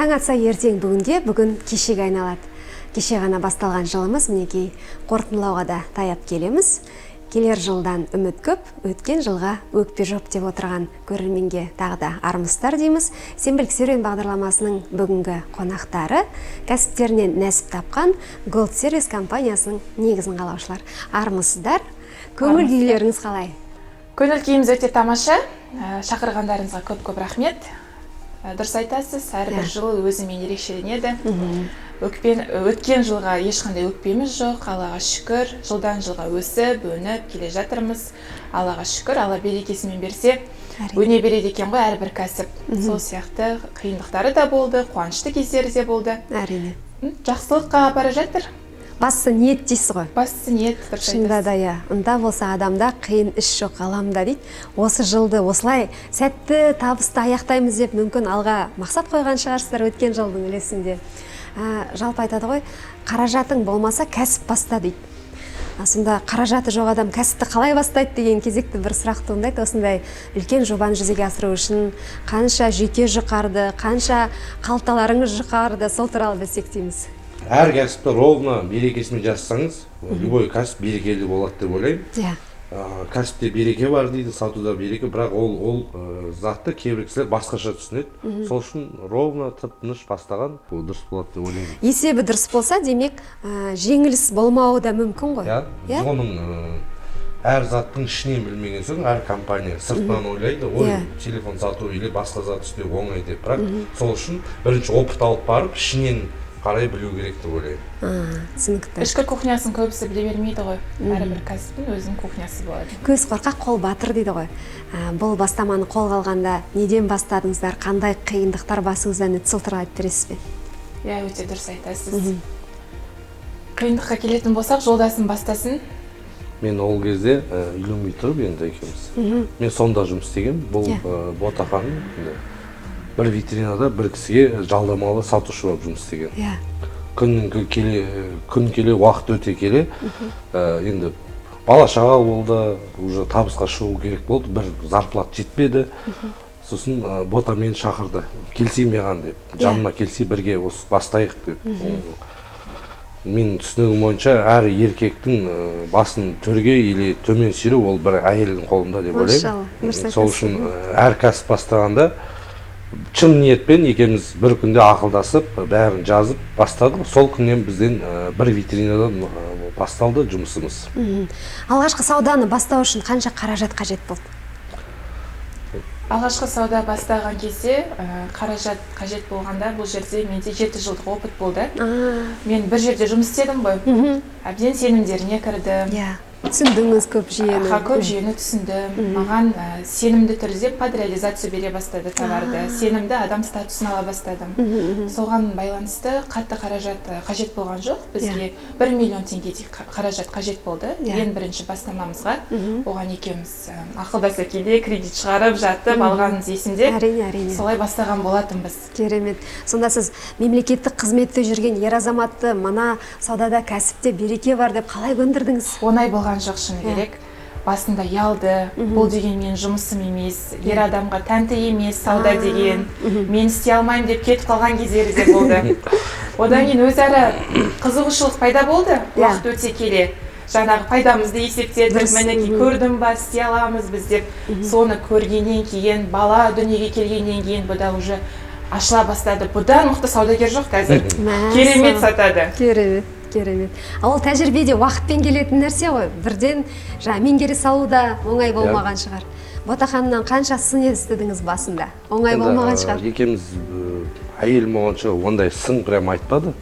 Таң атса ертең бүгінге, бүгін кешеге айналады. Кеше ғана басталған жылымыз мінекей қорытындылауға да таяп келеміз. Келер жылдан үміт көп, өткен жылға өкпе жоқ деп отырған көрерменге тағы да армысыздар дейміз. Сенбілік серуен бағдарламасының бүгінгі қонақтары кәсіптерінен нәсіп тапқан Gold Service компаниясының негізін қалаушылар. Армысыздар. Көңіл күйлеріңіз қалай? Көңіл күйіміз өте тамаша. Шақырғандарыңызға көп рахмет. Дұрыс айтасыз, әрбір жыл өзімен ерекшеленеді. Өткен жылға ешқандай өкпеміз жоқ, Аллаға шүкір. Жылдан жылға өсіп, өніп келе жатырмыз. Аллаға шүкір, Алла берекесімен берсе, өне береді екен ғой әрбір кәсіп. Сол сияқты қиындықтары да болды, қуанышты кездері де болды. Әрине. Жақсылыққа апара жатыр. Басты ниет дейсіз ғой. Басты ниет. Шынында да иә. Ынта болса адамда қиын іс жоқ ғаламда дейді. Осы жылды осылай сәтті, табысты аяқтаймыз деп мүмкін алға мақсат қойған шығарсыздар өткен жылдың үлесінде. Жалпы айтады ғой, қаражатың болмаса кәсіп баста дейді. Сонда қаражаты жоқ адам кәсіпті қалай бастайды деген кезекті бір сұрақ туындайды. Осындай үлкен жобаны жүзеге асыру үшін қанша жүйке жұқарды, қанша қалталарыңыз жұқарды, сол туралы білсек дейміз. Әр кәсіпті ровно берекесімен жасасаңыз, любой кәсіп берекелі болады деп ойлаймын. Кәсіпте береке бар дейді, сатуда береке, бірақ ол затты кейбір кісілер басқаша түсінеді. Сол үшін ровно тып-тыныш бастаған бұл дұрыс болады деп ойлаймын. Есебі дұрыс болса, демек жеңіліс болмауы да мүмкін ғой. Оның әр заттың ішінен білмеген соң, әр компания сыртынан ойлайды, ой, телефон сату или басқа зат істеу оңай деп, бірақ сол үшін бірінші опыт алып барып, ішінен қарай білу керек деп ойлаймын. Түсінікті. Ішкі кухнясын көбісі біле бермейді ғой. Әрбір кәсіптің өзінің кухнясы болады. Көз қорқақ, қол батыр дейді ғой. Бұл бастаманы қолға алғанда неден бастадыңыздар, қандай қиындықтар басыңыздан өтті, сол туралы айтып бересіз бе? Иә, өте дұрыс айтасыз. Қиындыққа келетін болсақ, жолдасын бастасын. Мен ол кезде үйленбей тұрып енді екеуміз. Мен сонда жұмыс істегенмін. Бұл ботақаның бір витринада бір кісіге жалдамалы сатушы болып жұмыс істеген. Күн келе, уақыт өте келе, енді бала шаға болды, уже табысқа шығу керек болды, бір зарплат жетпеді. Сосын бота мені шақырды, келсей маған деп, жаныма келсей бірге бастайық деп. Мен түсінігім бойынша әр еркектің басын төрге или төмен сүйреу ол бір әйелдің қолында деп ойлаймын. Сол үшін әр кәсіп бастағанда шын ниетпен екеуміз бір күнде ақылдасып, бәрін жазып бастадық. Сол күннен бізден бір витринадан басталды жұмысымыз. Алғашқы сауданы бастау үшін қанша қаражат қажет болды? Алғашқы сауда бастаған кезде қаражат қажет болғанда бұл жерде менде 7 жылдық опыт болды. Мен бір жерде жұмыс істедім ғой. Әбден сенімдеріне кірдім. Түсіндіңіз көп жүйені. Көп жүйені түсіндім. Маған сенімді түрде под реализация бере бастады товарды. Сенімді адам статусын ала бастадым. Соған байланысты қатты қаражат қажет болған жоқ. Бізге 1 миллион теңгедей қаражат қажет болды. Ең бірінші бастамамызға. Оған екеуміз ақылдаса келе кредит шығарып жатып алғанымыз есімде. Әрине. Солай бастаған болатынбыз. Керемет. Сонда сіз мемлекеттік қызметте жүрген ер азаматты мына саудада кәсіпте береке бар деп қалай көндірдіңіз? Оңай болған жоқ шыны керек. Басында ялды, бұл деген мен жұмысым емес, ер адамға тәнті емес, сауда деген, мен істей алмайым деп кетіп қалған кездері де болды. Одан кейін өзара қызығушылық пайда болды, уақыт өте келе. Жаңағы пайдамызды есептедік, мінекей көрдім ба, істей аламыз біз деп. Соны көргеннен кейін, бала дүниеге келгеннен кейін бұда уже ашыла бастады. Бұдан мықты саудагер жоқ қазір. Керемет сатады. Керемет. Ол тәжірибеде уақытпен келетін нәрсе ғой. Бірден меңгере салу да оңай болмаған шығар. Ботақанынан қанша сын естідіңіз басында? Оңай болмаған шығар. Екеміз әйелім оғанша ондай сын прям айтпады.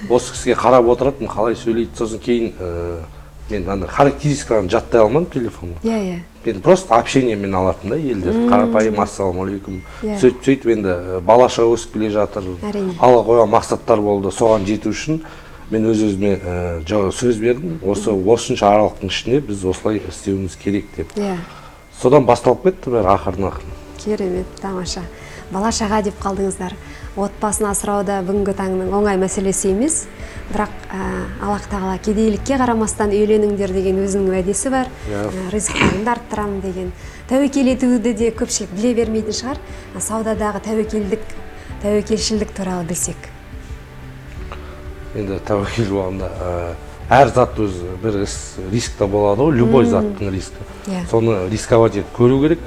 Осы кісіге қарап отыратын, қалай сөйлейді. Сосын кейін мен характеристиканы жаттай алмадым телефонда. Мен просто общениемен алатын да елдер. Қарапайым ассалаумалейкум. Сөйтіп енді бала шаға өсіп келе жатыр. Алға қойған мақсаттар болды. Соған жету үшін мен өз-өзіме сөз бердім. Осынша аралықтың ішінде біз осылай істеуіміз керек деп. Содан басталып кетті бәрі ақырын-ақырын. Керемет, тамаша. Бала шаға деп қалдыңыздар. Отбасын асырауда бүгінгі таңның оңай мәселесі емес. Бірақ Аллах тағала кедейлікке қарамастан үйленіңдер деген өзінің уәдесі бар. Ризықтарыңды арттырамын деген. Тәуекел етуді де көпшілік біле бермейтін шығар. Саудадағы тәуекелшілдік туралы білсек. Енді тәуекел болғанда әр зат өз бір рискта болады ғой, любой заттың рискі. Соны рисковать етіп көру керек.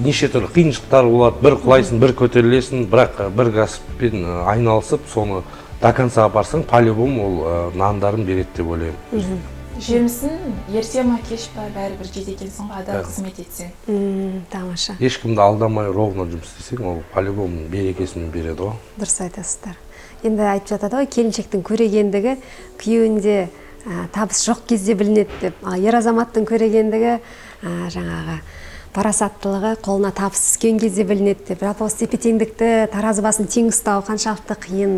Неше түрлі қиыншылықтар болады, бір құлайсың, бір көтерілесің, бірақ бір кәсіппен айналысып, соны до конца апарсаң, по-любому ол нандарын береді деп ойлаймын. Жемісін ерте ма кеш па бәрібір жейді екенсің ғой, адал қызмет етсең. Тамаша. Ешкімді алдамай ровно жұмыс істесең, ол по-любому берекесін береді ғой. Дұрыс айтасыздар. Енді айтып жатады ғой, келіншектің көрегендігі күйеуінде табыс жоқ кезде білінеді деп. Ер азаматтың көрегендігі жаңағы парасаттылығы қолына табыс түскен кезде білінеді деп. Жалпы осы тепе-теңдікті, таразы басын тең ұстау қаншалықты қиын.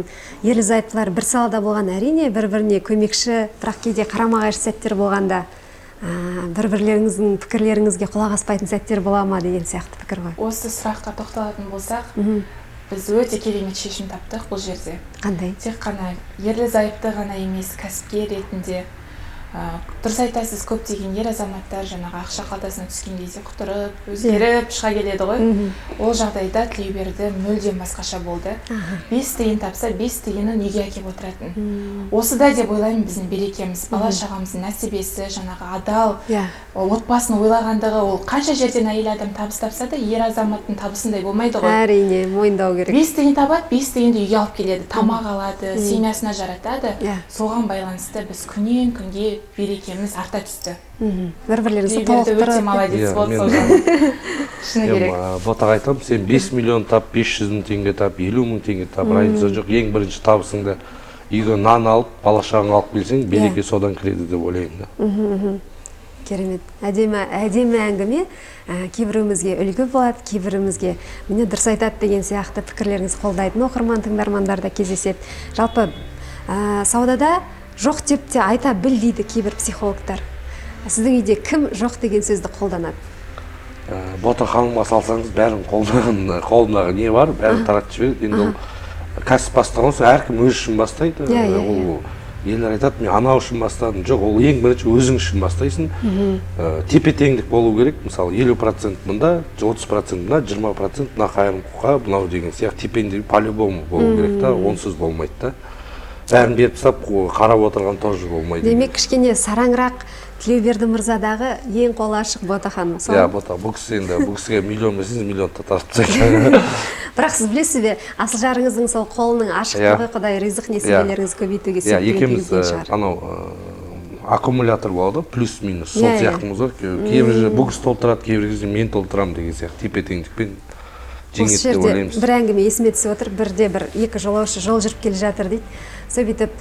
Ерлі-зайыптылар бір салада болған, әрине бір-біріне көмекші, бірақ кейде қарама-қайшы сәттер болғанда бір-бірлеріңіздің пікірлеріңізге құлақ аспайтын сәттер бола ма деген сияқты пікір ғой. Осы сұраққа тоқталатын болсақ, біз өте керемет шешім таптық бұл жерде. Қандай? Тек қана ерлі-зайыпты ғана емес, кәсіпкер ретінде. Дұрыс айтасыз, көптеген ер азаматтар жаңағы ақша қалтасына түскен кезде құтырып, өзгеріп шыға келеді ғой. Ол жағдайда тілеуберді мүлдем басқаша болды. 5 тиын тапса, 5 тиынын үйге әкеп отыратын. Осыда деп ойлаймын біздің берекеміз, бала шағамыздың нәсібесі, жаңағы адал, отбасын ойлағандығы, ол қанша жерден әйел адам табыс тапса да, ер азаматтың табысындай болмайды ғой. Әрине, мойындау керек. 5 тиын табады, 5 тиынды үйге алып келеді, тамақ алады, семьясына жаратады. Соған байланысты біз күннен күнге берекеміз арта түсті. Бір-бірлеріңізді толықтырып. Өте молодец болды сол жағынан. Шыны керек. Ботаға айтамын, сен 5 миллион тап, 500 мың теңге тап, 50 мың теңге тап, разница жоқ. Ең бірінші табысыңды үйге нан алып, бала шағаңа алып келсең, береке содан кіреді деп ойлаймын. Керемет. Әдемі әңгіме. Кейбірімізге үлгі болады, кейбірімізге міне дұрыс айтады деген сияқты пікірлеріңіз қолдайтын оқырман тыңдармандар да кездеседі. Жалпы саудада жоқ деп те айта біл дейді кейбір психологтар. Сіздің үйде кім жоқ деген сөзді қолданады? Бота ханымға салсаңыз, бәрін қолындағы не бар, бәрін таратып жібереді. Енді ол кәсіп бастаған соң әркім өз үшін бастайды. Ол елдер айтады, мен анау үшін бастадым. Жоқ, ол ең бірінші өзің үшін бастайсың. Тепе-теңдік болу керек. Мысалы, 50% мында, 30% мына, 20% мына қайырымдылыққа, мынау деген сияқты тепе-теңдік по-любому болу керек та, онсыз болмайды да. Бәрін беріп тастап, қарап отырған тоже болмайды. Демек, кішкене сараңырақ Тілеуберді мырзадағы ең қолы ашық Бота ханым. Бота, бұл кісіге миллион месіз миллион татарып тастайды. Бірақ сіз білесіз бе, асыл жарыңыздың сол қолының ашықтығы, Құдай ризық несібелеріңіз көбейтуге септігін тигізген шығар. Екеуміз аккумулятор болады, плюс-минус, сол сияқтымыз бар. Кейбір бұл кісі толтырады, кейбір кезде мен толтырамын деген сияқты тепе-теңдікпен. Осы жерде бір әңгіме есіме түсіп отыр, бірде бір екі жолаушы жол жүріп келе жатыр дейді. Сол бүйтіп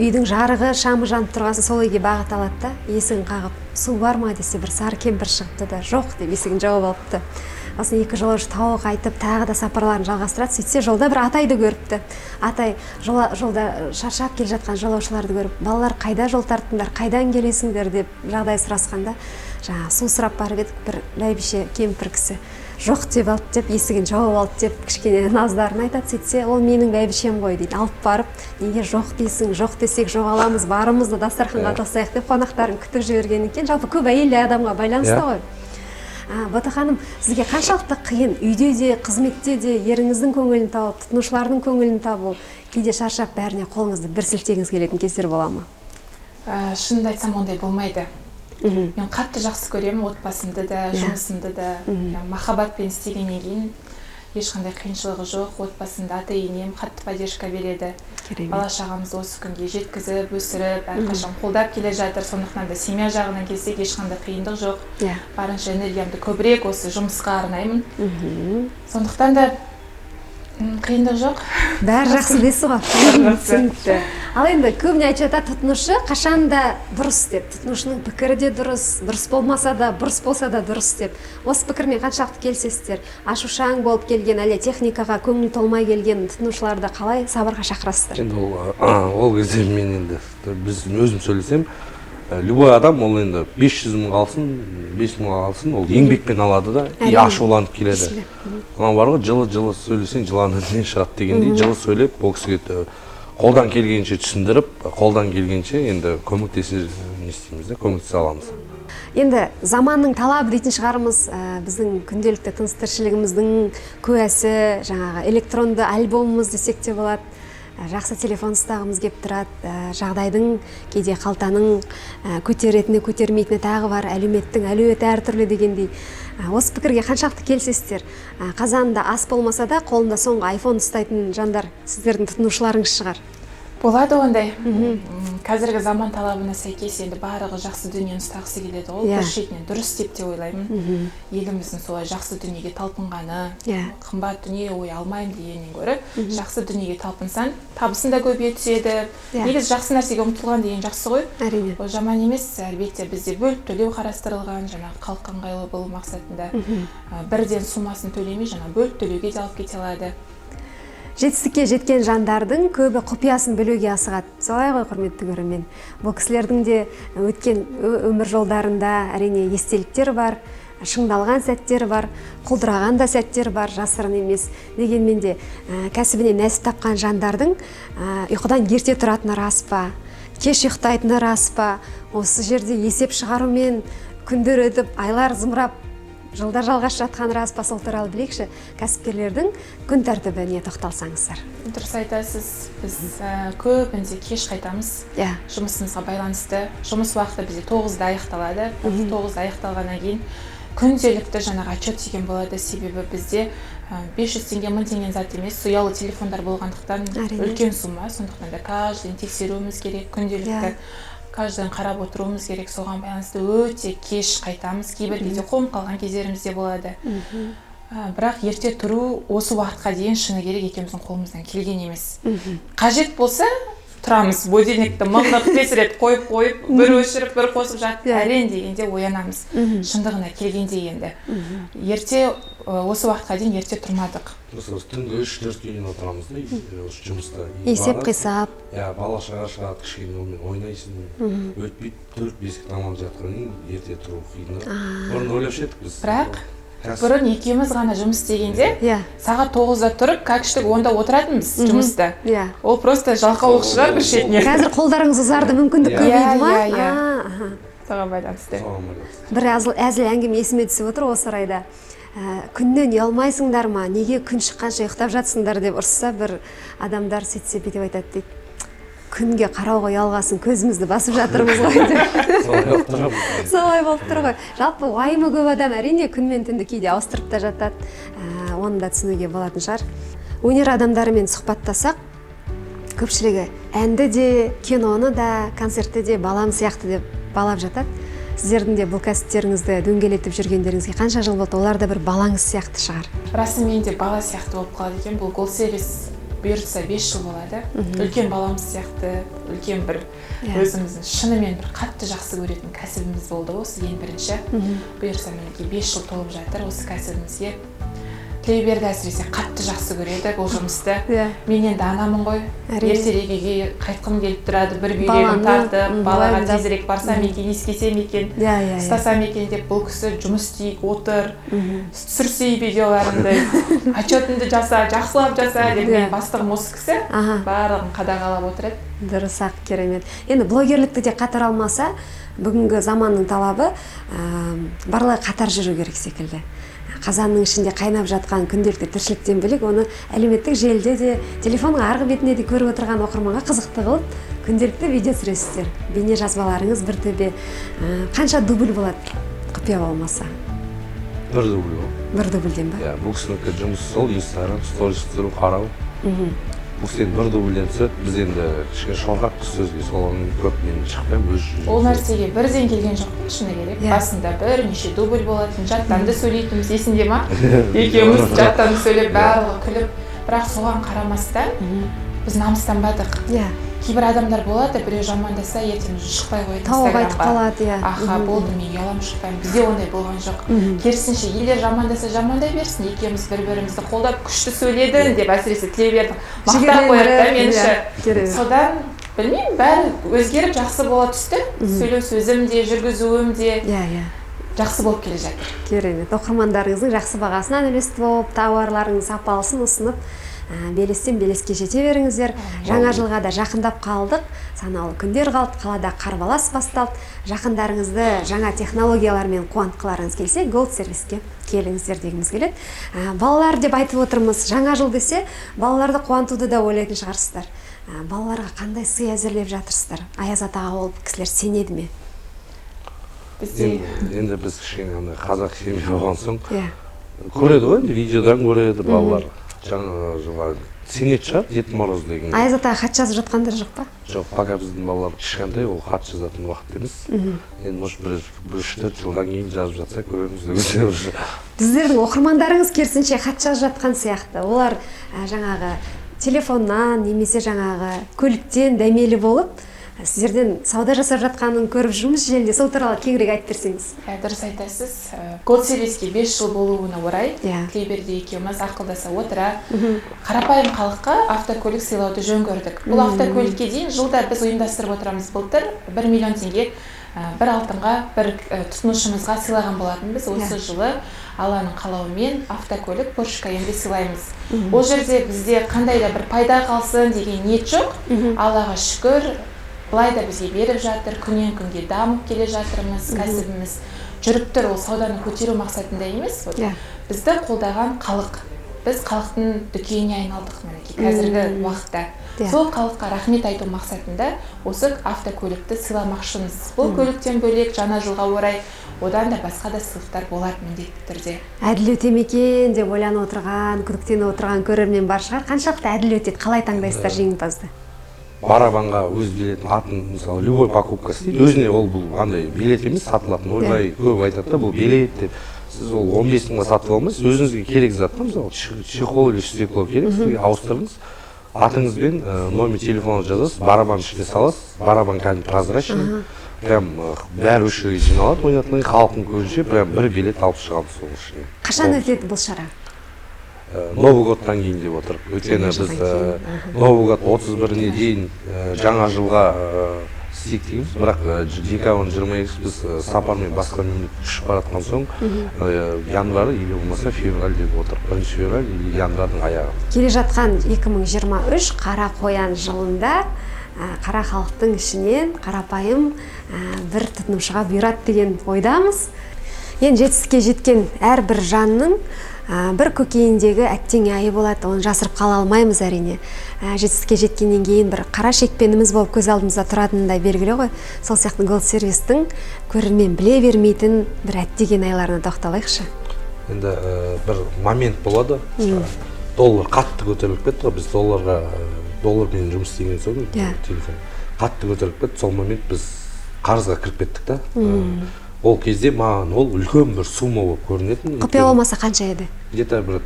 үйдің жарығы, шамы жанып тұрғасын сол үйге бағыт алады да, есігін қағып, су бар ма десе, бір сары кемпір шығыпты да, жоқ деп есігін жауып алыпты. Осын екі жолаушы тауық айтып, тағы да сапарларын жалғастырады. Сөйтсе жолда бір атайды көріпті. Атай жолда шаршап келе жатқан жолаушыларды көріп, балалар қайда жол тарттыңдар, қайдан келесіңдер деп жағдай сұрасқанда, жаңа су сұрап барып едік, бір бәйбіше кемпір кісі жоқ деп алды деп, есігін жауып алды деп кішкене наздарын айтады. Сөйтсе, ол менің бәйбішем ғой дейді. Алып барып, неге жоқ дейсің, жоқ десек жоқ аламыз, барымызды дастарханға тастайық деп қонақтарын күтіп жіберген екен. Жалпы көп әйел адамға байланысты ғой. Бота ханым, сізге қаншалықты қиын үйде де, қызметте де еріңіздің көңілін тауып, тұтынушылардың көңілін табу, кейде шаршап бәріне қолыңызды бір сілтегіңіз келетін кездер бола ма? Шынымды айтсам, ондай болмайды. Мен қатты жақсы көремін отбасымды да, жұмысымды да. Махаббатпен істегеннен кейін ешқандай қиыншылығы жоқ. Отбасымда ата-енем қатты поддержка береді. Бала шағамызды осы күнге жеткізіп, өсіріп, әрқашан қолдап келе жатыр. Сондықтан да семья жағынан келсек ешқандай қиындық жоқ. Барынша энергиямды көбірек осы жұмысқа арнаймын. Сондықтан да қиындық жоқ. Бәрі жақсы дейсіз ғой. Ал енді көбіне айтып жатады, тұтынушы қашанда дұрыс деп. Тұтынушының пікірі де дұрыс болмаса да, бұрыс болса да дұрыс деп. Осы пікірмен қаншалықты келісесіздер? Ашушаң болып келген, әлде техникаға көңіл толмай келген тұтынушыларды қалай сабырға шақырасыздар? Енді ол кезде мен енді өзім сөйлесем, любой адам ол енді 500 мың алсын, 5 мың алсын, ол еңбекпен алады да, ашуланып келеді. Мына бар ғой, жылы сөйлесең жылан інінен шығады дегендей, жылы сөйлеп, ол кісіге қолдан келгенше түсіндіріп, қолдан келгенше енді көмектесе аламыз. Енді заманның талабы дейтін шығармыз, біздің күнделікті тыныс тіршілігіміздің куәсі, жаңағы электронды альбомымыз десек те болады. Жақсы телефон ұстағымыз кеп тұрады, жағдайдың кейде қалтаның көтеретіні көтермейтіні тағы бар, әлеуметтің әлеуеті әртүрлі дегендей. Осы пікірге қаншақты келісесіздер? Қазанында ас болмаса да қолында соңғы айфон ұстайтын жандар сіздердің тұтынушыларыңыз шығар. Болады ондай. Қазіргі заман талабына сәйкес енді барлығы жақсы дүниені ұстағысы келеді ғой. Бір шетінен дұрыс деп те ойлаймын. Еліміздің солай жақсы дүниеге талпынғаны, қымбат дүние ой алмаймын дегеннен гөрі, жақсы дүниеге талпынсаң, табысың да көбейе түседі. Негізі жақсы нәрсеге ұмтылған деген жақсы ғой. Әрине. Ол жаман емес, әлбетте бізде бөліп төлеу қарастырылған, жаңағы халыққа ыңғайлы болу мақсатында. Бірден сумасын төлемей, жаңағы бөліп төлеуге де алып кете алады. Жетістікке жеткен жандардың көбі құпиясын білуге асығады. Солай ғой, құрметті көрермен. Бұл кісілердің де өткен өмір жолдарында әрине естеліктер бар, шыңдалған сәттер бар, құлдыраған да сәттер бар, жасырын емес. Дегенмен де кәсібіне нәсіп тапқан жандардың ұйқыдан ерте тұратыны рас па, кеш ұйықтайтыны рас па, осы жерде есеп шығарумен күндер өтіп, айлар зымырап, жылдар жалғас жатқан рас па, сол туралы білейікші. Кәсіпкерлердің күн тәртібіне тоқталсаңыздар. Дұрыс айтасыз, біз көбінде кеш қайтамыз. Жұмысымызға байланысты. Жұмыс уақыты бізде 9-да аяқталады. 9-да аяқталғаннан кейін күнделікті жаңағы отчет деген болады. Себебі бізде 500 теңге, 1000 теңге зат емес, ұялы телефондар болғандықтан үлкен сума. Сондықтан да каждый тексеруіміз керек, күнделікті. Каждайын қарап отыруымыз керек, соған байланысты өте кеш қайтамыз. Кейбір кезде қолым қалған кездеріміз де болады. Бірақ ерте тұру осы уақытқа дейін шыны керек екеуміздің қолымыздан келген емес. Қажет болса, тұрамыз. Будильникті 15 рет қойып, бір өшіріп, бір қосып жатып, әрең дегенде оянамыз. Шындығына келгенде енді. Ерте осы уақытқа дейін ерте тұрмадық. Түнгі 3-4 кейін отырамыз да, жұмыста. Есеп қисап. Бала шаға шығады, кішкене онымен ойнайсың. Өтпейді, 4-5 тамам жатқаннан ерте тұру қиын. Бұрын ойлап едік біз. Бірақ бұрын екеуміз ғана жұмыс істегенде, сағат 9-да тұрып, кәкіштік 10-да отыратынбыз жұмыста. Ол просто жалқаулық шығар бір шетіне. Қазір қолдарыңыз ұзарды, мүмкіндік көбейді ма? Соған байланысты. Бір әзіл әңгіме есіме түсіп отыр осы орайда. Күннен ұялмайсыңдар ма, неге күн шыққанша ұйықтап жатсыңдар деп ұрсса, бір адамдар сөйтсе бүйтіп айтады дейді. Күнге қарауға ұялғасын, көзімізді басып жатырмыз ғой деп. Солай болып тұр ғой. Жалпы уайымы көп адам әрине күнмен түнді кейде ауыстырып та жатады. Оны да түсінуге болатын шығар. Өнер адамдарымен сұхбаттасақ, көпшілігі әнді де, киноны да, концертті де балам сияқты деп балап жатады. Сіздердің де бұл кәсіптеріңізді дөңгелетіп жүргендеріңізге қанша жыл болды? Олар да бір балаңыз сияқты шығар. Расымен де бала сияқты болып қалады екен. Бұл Голсервис бұйыртса 5 жыл болады. Үлкен баламыз сияқты, үлкен бір өзіміздің шынымен бір қатты жақсы көретін кәсібіміз болды осы ең бірінші. Бұйырса меніке 5 жыл толып жатыр осы кәсібімізге. Тілеуберді әсіресе қатты жақсы көреді бұл жұмысты. Мен енді анамын ғой. Ертерек үйге қайтқым келіп тұрады, бір бүйрегім тартып, балаға тезірек барсам екен, иіскесем екен, ұстасам екен деп бұл кісі жұмыс істейік, отыр, түсірсей видеоларымды, отчетымды жаса, жақсылап жаса деп мен бастығым осы кісі барлығын қадағалап отырады. Дұрыс-ақ, керемет. Енді блогерлікті де қатар алмаса, бүгінгі заманның талабы барлығы қатар жүру керек секілді. Қазанның ішінде қайнап жатқан күнделікті тіршіліктен бөлек, оны әлеуметтік желіде де, телефонның арғы бетінде де көріп отырған оқырманға қызықты қылып, күнделікті видео түсіресіздер. Бейне жазбаларыңыз бір төбе. Қанша дубль болады, құпия болмаса? Бір дубль ғой. Бір дубльден ба? Бұл кісінікі жұмыс сол, Инстаграм, сторис түсіру, қарау. Бұл сен бір дубльден түсіп, біз енді кішкене шорқақ сөзге солоның көпінен шықпаймын өз жүзіміз. Ол нәрсеге бірден келген жоқпын, шыны керек. Басында бірнеше дубль болатын, жаттанды сөйлейтініміз есінде ма? Екеуміз жаттанды сөйлеп, барлығы күліп, бірақ соған қарамастан біз намыстанбадық. Кейбір адамдар болады, біреу жамандаса, ертең шықпай қойды Инстаграмға. Аха, болды, мен ұяламын, шықпаймын. Бізде ондай болған жоқ. Керісінше, елдер жамандаса, жамандай берсін, екеуміз бір-бірімізді қолдап күшті сөйледің деп әсіресе Тілеуберді мақтап қояды да меніңше. Содан білмеймін, бәрі өзгеріп жақсы бола түсті. Сөйлеу сөзім де, жүргізуім де жақсы болып келе жатыр. Керемет. Оқырмандарыңыздың жақсы бағасынан үлесті болып, тауарларыңыз сапалысын ұсынып, белестен белеске жете беріңіздер. Жаңа жылға да жақындап қалдық, санаулы күндер қалды, қалада қарбалас басталды. Жақындарыңызды жаңа технологиялармен қуантқыларыңыз келсе, Gold сервиске келіңіздер дегіміз келеді. Балалар деп айтып отырмыз, жаңа жыл десе балаларды қуантуды да ойлайтын шығарсыздар. Балаларға қандай сый әзірлеп жатырсыздар? Аяз атаға ол кісілер сенеді ме? Енді біз кішкене қазақ семья болған соң көреді ғой, видеодан көреді балалар. Жаңа жылға сенеді шығар, Дед Мороз деген. Аяз атаға хат жазып жатқандар жоқ па? Жоқ, пока біздің балалар кішкентай, ол хат жазатын уақыт емес. Енді может бір 3-4 жылдан кейін жазып жатса көреміз деп. Сіздердің оқырмандарыңыз керісінше хат жазып жатқан сияқты. Олар жаңағы телефоннан немесе жаңағы көліктен дәмелі болып, сіздерден сауда жасап жатқанын көріп жүрміз желіде. Сол туралы кеңірек айтып берсеңіз. Дұрыс айтасыз. Gold сервиске 5 жыл болуына орай Тілеуберді екеуміз ақылдаса отыра қарапайым халыққа автокөлік сыйлауды жөн көрдік. Бұл автокөлікке дейін жылда біз ұйымдастырып отырамыз. Былтыр 1 миллион теңге бір алтынға бір тұтынушымызға сыйлаған болатынбыз. Осы жылы Алланың қалауымен автокөлік Porsche Cayenne сыйлаймыз. Ол жерде бізде қандай да бір пайда қалсын деген ниет жоқ. Аллаға шүкір, былай да бізге беріп жатыр, күннен күнге дамып келе жатырмыз, кәсібіміз жүріп тұр. Ол сауданы көтеру мақсатында емес, бізді қолдаған халық. Біз халықтың дүкеніне айналдық қазіргі уақытта. Сол халыққа рахмет айту мақсатында осы автокөлікті сыйламақшымыз. Бұл көліктен бөлек жаңа жылға орай одан да басқа да сыйлықтар болады міндетті түрде. Әділ өте ме екен деп ойланып отырған, күдіктеніп отырған көрермен бар шығар. Қаншалықты әділ өтеді? Қалай таңдайсыздар жеңімпазды? Барабанға өз билетін атын, мысалы, любой покупка істейді. Өзіне ол бұл андай билет емес, сатылатын. Ойбай көп айтады да, бұл билет деп. Сіз ол 15 мыңға сатып алмайсыз, өзіңізге керек затты, мысалы, чехол или стекло керек, сізге ауыстырыңыз. Атыңызбен номер телефоныңызды жазасыз, барабан ішіне саласыз, барабан кәдімгі прозрачный. Прям бәрі үш жерге жиналады, ойнатылған халықтың көзінше прям бір билет алып шығады сол ішіне. Қашан өтеді бұл шара? Новый годтан кейін деп отыр. Өйткені біз Новый год 31-іне дейін жаңа жылға істейік дейміз, бірақ декабрь 22 біз сапармен басқа мемлекетке ұшып баратқан соң январь или болмаса февраль деп отыр. 1 февраль или январьдың аяғы. Келе жатқан 2023 қара қоян жылында қара халықтың ішінен қарапайым бір тұтынушыға бұйырады деген ойдамыз. Енді жетістікке жеткен әрбір жанның бір көкейіндегі әттең айы болады, оны жасырып қала алмаймыз әрине. Жетістікке жеткеннен кейін бір қара шекпеніміз болып көз алдымызда тұратындай белгілі ғой. Сол сияқты Gold сервистің көрермен біле бермейтін бір әттеген айларына тоқталайықшы. Енді бір момент болады, доллар қатты көтеріліп кетті ғой, біз доллармен жұмыс істеген соң телефон қатты көтеріліп кетті, сол момент біз қарызға кіріп кеттік та. Ол кезде маған ол үлкен бір сумма болып көрінетін. Құпия болмаса қанша еді? Где-то бір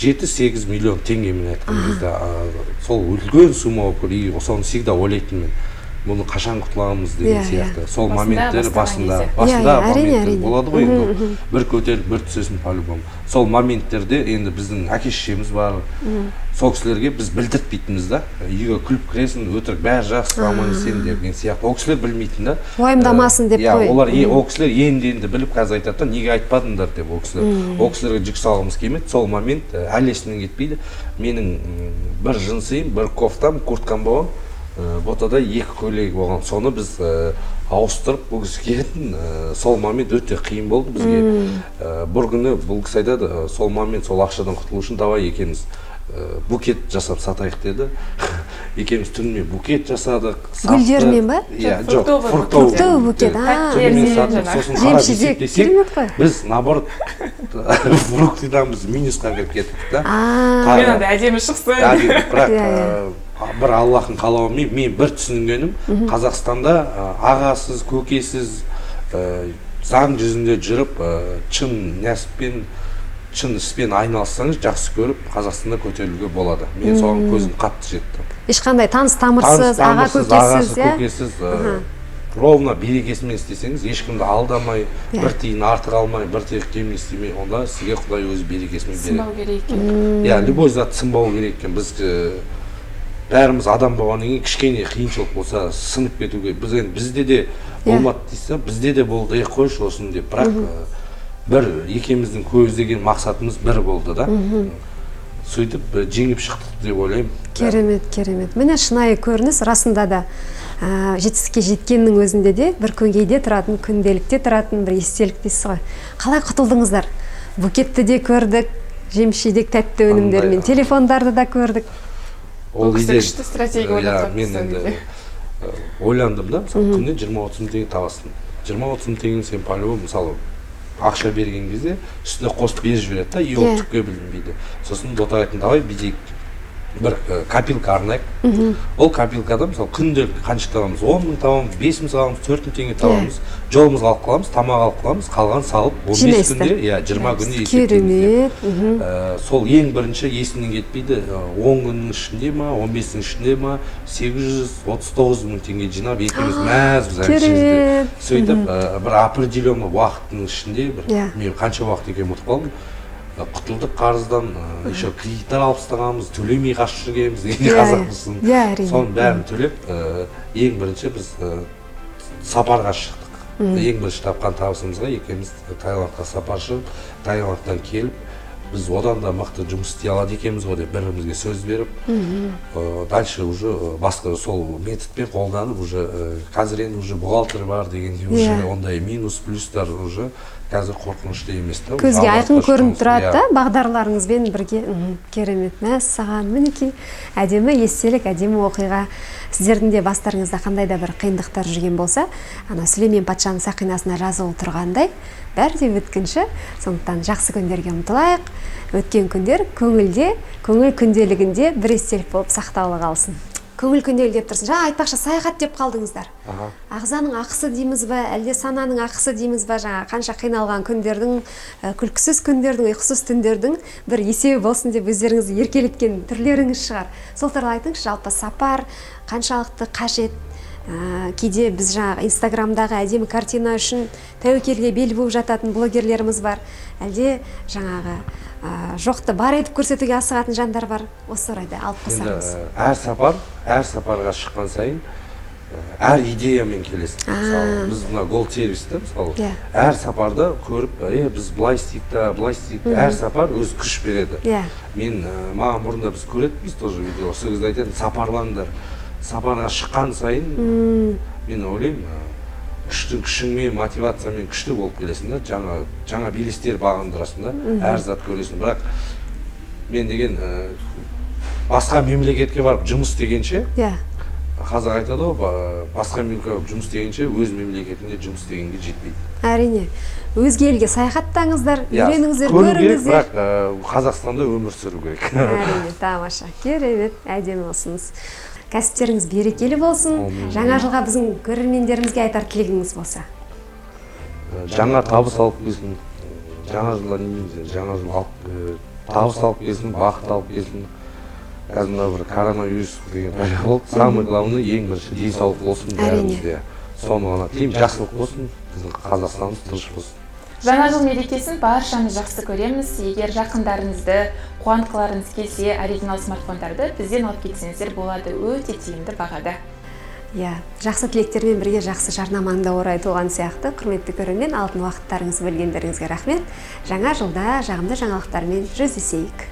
7-8 миллион теңгемен айтқан кезде сол үлкен сумма болып көрінеді. Соны всегда ойлайтынмын. Бұны қашан құтыламыз деген сияқты. Сол моменттер басында моменттер болады ғой енді. Бір көтеріп, бір түсесін по-любому. Сол моменттерде енді біздің әке-шешеміз бар. Сол кісілерге біз білдіртпейтінбіз да. Үйге күліп кіресің, өтірік бәрі жақсы, аман есен деген сияқты. Ол кісілер білмейтін да. Уайымдамасын деп қой. Олар ол кісілер енді біліп қазір айтады да, неге айтпадыңдар деп ол кісілер. Ол кісілерге жүк салғымыз келмеді. Сол момент әлі есімнен кетпейді. Менің бір жынсым, бір кофтам, курткам болған. Ботада 2 көйлегі болған. Соны біз ауыстырып бұл кісі келетін. Сол момент өте қиын болды бізге. Бір күні бұл кісі айтады, сол момент сол ақшадан құтылу үшін давай екеуміз букет жасап сатайық деді. Екеуміз түнімен букет жасадық. Гүлдермен ба? Жоқ, фруктовый букет. Жемші керемет қой. Біз наоборот фруктыдан біз минусқа кіріп кеттік та. Мен андай әдемі шықсын. Бірақ бір Аллахың қалауымен мен бір түсінгенім, Қазақстанда ағасыз, көкесіз, заң жүзінде жүріп, шын нәсіппен, шын іспен айналыссаңыз, жақсы көріп, Қазақстанда көтерілуге болады. Мен соған көзім қатты жетті. Ешқандай таныс тамырсыз, аға көкесіз, ровно берекесімен істесеңіз, ешкімді алдамай, бір тиын артық алмай, бір тиын кем істемей, онда сізге Құдай өзі берекесімен береді. Сынбау керек екен. Любой зат сынбау керек екен. Біз бәріміз адам болғаннан кейін кішкене қиыншылық болса сынып кетуге, бізде де болмады дейсіз, бізде де болды, қойшы осыны деп, бірақ бір екеуміздің көздеген мақсатымыз бір болды да. сөйтіп жеңіп шықтық деп ойлаймын. Керемет. Міне шынайы көрініс, расында да жетістікке жеткеннің өзінде де бір көңгейде тұратын, күнделікте тұратын бір естелік дейсіз ғой. Қалай құтылдыңыздар? Букетті де көрдік, жеміс-жидек тәтті өнімдермен, телефондарды да көрдік. Ол кісі күшті стратегия ойлап мен енді ойландым да, мысалы күніне 20-30 мың теңге табасың. 20-30 мың теңгені сен по-любому мысалы ақша берген кезде үстіне қосып беріп жібереді да, и ол түкке білінбейді. Сосын дота айтын давай бидейік, бір копилка арнайық. Ол копилкада мысалы күнделікті қанша табамыз, 10 мың табамыз, 5 мың табамыз, 4 мың теңге табамыз, жолымызға алып қаламыз, тамақ алып қаламыз, қалған салып 15 күнде, 20 күнде есептейміз. Сол ең бірінші есімнен кетпейді, 10 күннің ішінде ма, 15-нің ішінде ма, 839 мың теңге жинап, екеуміз мәз әншімізде. Сөйтіп, бір определенный уақыттың ішінде, мен қанша уақыт екенін ұмытып қалдым, құтылдық қарыздан, еще кредиттер алып тастағанбыз, төлемей қашып жүргенбіз деген қазақпызсың. Соның бәрін төлеп, ең бірінші біз сапарға шықтық. Ең бірінші тапқан табысымызға екеуміз Таиландқа сапар шығып, Таиландтан келіп, біз одан да мықты жұмыс істей алады екенбіз ғой деп бірімізге сөз беріп, дальше уже басқа сол методпен қолданып, уже қазір енді уже бухгалтер бар дегенде уже ондай минус плюстар уже қазір қорқынышты емес та. Көзге айқын көрініп тұрады да, бағдарларыңызбен бірге. Керемет, мәссаған, мінекей әдемі естелік, әдемі оқиға. Сіздердің де бастарыңызда қандай да бір қиындықтар жүрген болса, ана Сүлеймен патшаның сақинасына жазылып тұрғандай, бәрі де өткінші. Сондықтан жақсы күндерге ұмтылайық. Өткен күндер көңілде, көңіл күнделігінде бір естелік болып сақтаулы қалсын. Көңіл күнделік деп тұрсын. Жаңа айтпақшы саяхат деп қалдыңыздар. Ағзаның ақысы дейміз ба, әлде сананың ақысы дейміз ба, жаңа қанша қиналған күндердің, күлкісіз күндердің, ұйқысыз түндердің бір есебі болсын деп өздеріңізді еркелеткен түрлеріңіз шығар. Сол туралы айтыңызшы, жалпы сапар қаншалықты қажет? Кейде біз жаңа Инстаграмдағы әдемі картина үшін тәуекелге бел буып жататын блогерлеріміз бар. Әлде жаңағы жоқты бар етіп көрсетуге асығатын жандар бар. Осы орайда алып қосарыңыз. Әр сапарға шыққан сайын әр идеямен келесің. Мысалы, біз мына Gold сервисті, мысалы, әр сапарда көріп, біз былай істейік та, былай істейік та, әр сапар өз күш береді. Маған бұрында біз көретінбіз тоже видео, сол кезде айтатын, сапарлаңдар. Сапарға шыққан сайын, мен ойлаймын, күшіңмен, мотивациямен күшті болып келесің да, жаңа белестер бағындырасың да, әр зат көресің. Бірақ мен деген басқа мемлекетке барып жұмыс дегенше, қазақ айтады ғой, басқа мемлекетке барып жұмыс дегенше, өз мемлекетінде жұмыс дегенге жетпейді. Әрине, өзге елге саяхаттаңыздар, үйреніңіздер, көріңіздер. Бірақ Қазақстанда өмір сүру керек. Әрине, тамаша, керемет, әдемі болсыңыз. Кәсіптеріңіз берекелі болсын. Жаңа жылға біздің көрермендерімізге айтар тілегіңіз болса. Жаңа табыс алып келсін. Жаңа жылда неміз, жаңа жыл табыс алып келсін, бақыт алып келсін. Қазір бір коронавирус деген пайда болды. Самый главный, ең бірінші денсаулық болсын бәрімізде. Соны ғана тілеймін, жақсылық болсын, біздің Қазақстанымыз тыныш болсын. Жаңа жыл мерекесін баршамыз жақсы көреміз. Егер жақындарыңызды қуантқыларыңыз келсе, оригинал смартфондарды бізден алып кетсеңіздер болады, өте тиімді бағада. Жақсы тілектермен бірге жақсы жарнамаңда орай туған сияқты. Құрметті көрермен, алтын уақыттарыңызды бөлгендеріңізге рахмет. Жаңа жылда жағымды жаңалықтармен жүздесейік.